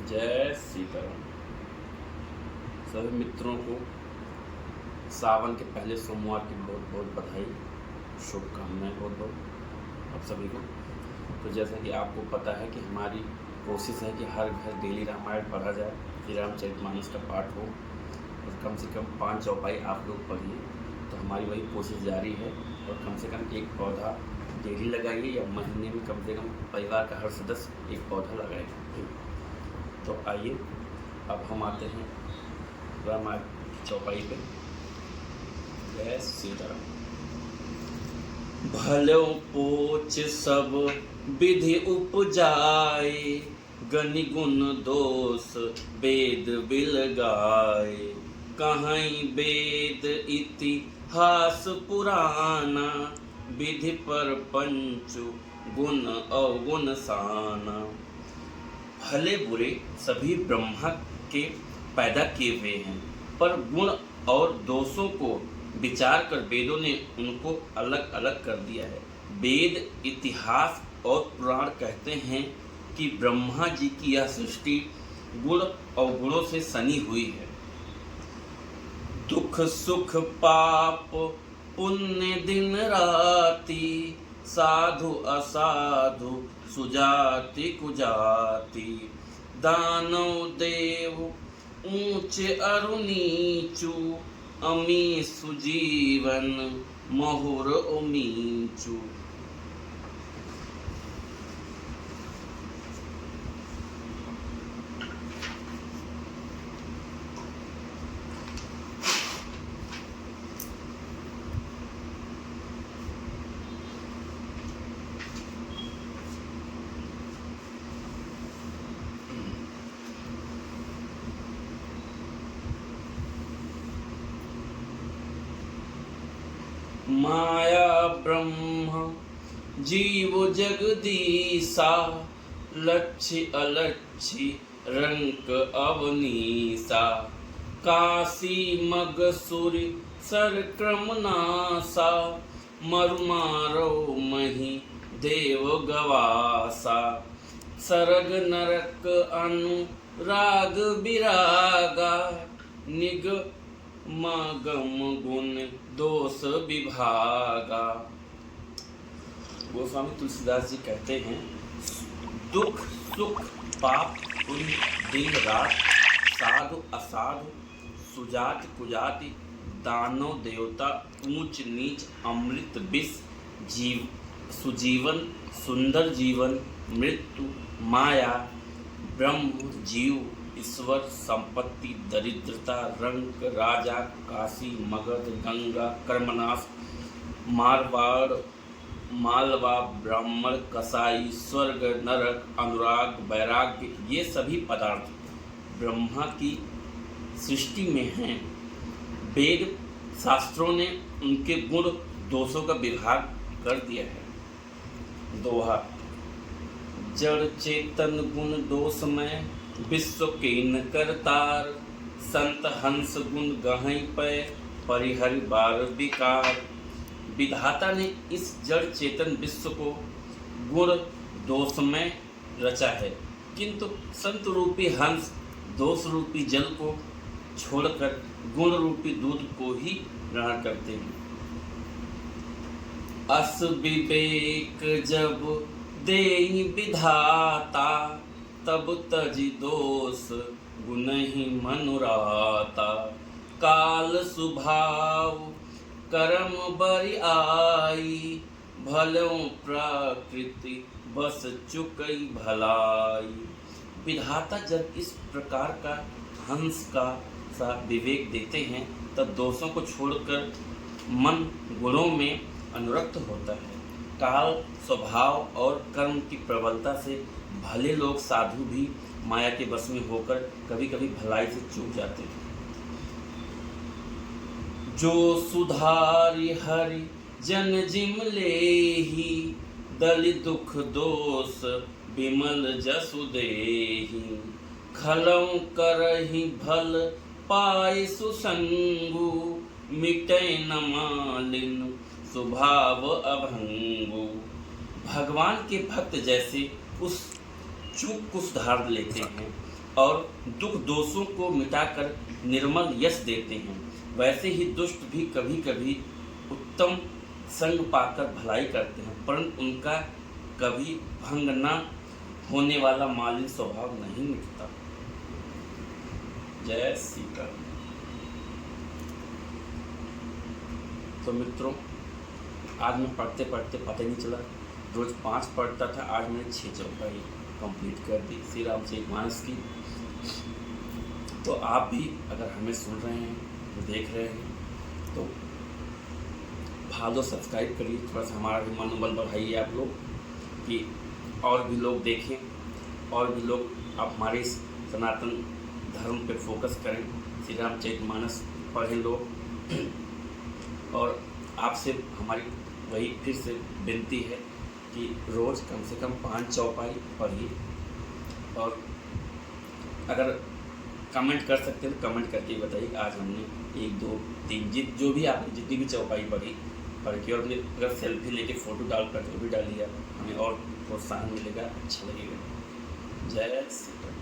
जय सीताराम। सभी मित्रों को सावन के पहले सोमवार की बहुत बहुत बधाई, शुभकामनाएं बहुत बहुत आप सभी को। तो जैसा कि आपको पता है कि हमारी कोशिश है कि हर घर डेली रामायण पढ़ा जाए, श्री रामचरितमानस का पाठ हो और कम से कम 5 चौपाई आप लोग पढ़िए। तो हमारी वही कोशिश जारी है और कम से कम एक पौधा डेली लगाइए या महीने में कम से कम परिवार का हर सदस्य एक पौधा लगाएगा। तो आइए अब हम आते हैं रामायण की चौपाई पे। जय सीताराम। भलो पोच सब विधि उपजाए, गनि गुण दोष वेद बिल गाए। कहीं वेद इतिहास पुराना, विधि पर पंचु गुण अवगुण साना। भले बुरे सभी ब्रह्मा के पैदा किए हुए हैं, पर गुण और दोषों को विचार कर वेदों ने उनको अलग अलग कर दिया है। वेद, इतिहास और पुराण कहते हैं कि ब्रह्मा जी की यह सृष्टि गुण और गुणों से सनी हुई है। दुख सुख पाप पुण्य दिन राति, साधु असाधु सुजाति कुजाति। दानव देव ऊंचे अरु नीचू, अमी सुजीवन महुर उमीचू। माया ब्रह्म जीव जगदीसा, लक्ष्य अलक्ष्य रंक अवनीसा। काशी मगसुर सर क्रम नासा, मरुमारो मही देव गवासा। सरग नरक अनुराग विरागा, निग मगम गुण दोष विभागा। गोस्वामी तुलसीदास जी कहते हैं, दुख सुख पाप पुण्य दिन रात, साधु असाधु सुजाति कुजाति। दानव देवता ऊंच नीच अमृत विष, जीव सुजीवन सुंदर जीवन, मृत्यु माया ब्रह्म जीव ईश्वर संपत्ति दरिद्रता रंक राजा काशी मगध गंगा कर्मनाश मारवाड़ मालवा ब्राह्मण कसाई स्वर्ग नरक अनुराग वैराग्य। ये सभी पदार्थ ब्रह्मा की सृष्टि में हैं। वेद शास्त्रों ने उनके गुण दोषों का विभाग कर दिया है। दोहा। जड़ चेतन गुण दोष में विश्व के न करतार, संत हंस गुण गहई पे परिहरि बार विकार। विधाता ने इस जड़ चेतन विश्व को गुण दोष में रचा है, किंतु संत रूपी हंस दोष रूपी जल को छोड़कर गुण रूपी दूध को ही ग्रहण करते हैं। अस विवेक जब देहि विधाता, तब तजि दोष गुण ही मनुराता। काल स्वभाव कर्म बरि आई, भलों प्रकृति बस चुकई भलाई। विधाता जब इस प्रकार का हंस का सा विवेक देते हैं, तब दोषों को छोड़कर मन गुणों में अनुरक्त होता है। काल स्वभाव और कर्म की प्रबलता से भले लोग साधु भी माया के वश में होकर कभी कभी भलाई से चूक जाते हैं। जो सुधारि हरि जन जिम लेहि, दलि दुख दोष विमल जसु देहि। खलौ करहि भल पाए सुसंगु, मिटै न मालिन स्वभाव अभंगु। भगवान के भक्त जैसे उस चूक को सुधार लेते हैं और दुख दोषों को मिटाकर निर्मल यश देते हैं, वैसे ही दुष्ट भी कभी कभी उत्तम संग पाकर भलाई करते हैं, परंतु उनका कभी भंग न होने वाला मालिन स्वभाव नहीं मिटता। जय श्री राम। तो मित्रों, आज मैं पढ़ते पढ़ते पता ही नहीं चला, रोज 5 पढ़ता था, आज मैंने 6 चौपाई कंप्लीट कर दी श्री रामचरितमानस की। तो आप भी अगर हमें सुन रहे हैं, देख रहे हैं, तो भालो सब्सक्राइब करिए, थोड़ा सा हमारा भी मनोबल बढ़ाइए आप लोग, कि और भी लोग देखें, और भी लोग आप हमारे इस सनातन धर्म पे फोकस करें, श्री रामचरितमानस पढ़ें लोग। और आपसे हमारी वही फिर से विनती है कि रोज़ कम से कम 5 चौपाई पढ़िए, और अगर कमेंट कर सकते हैं तो कमेंट करके बताइए आज हमने 1 2 3 जो भी आपने जितनी भी चौपाई पढ़ के, और अगर सेल्फी लेके फ़ोटो डाल कर तो भी डालिए, हमें और प्रोत्साहन मिलेगा, अच्छा लगेगा। जय श्री राम।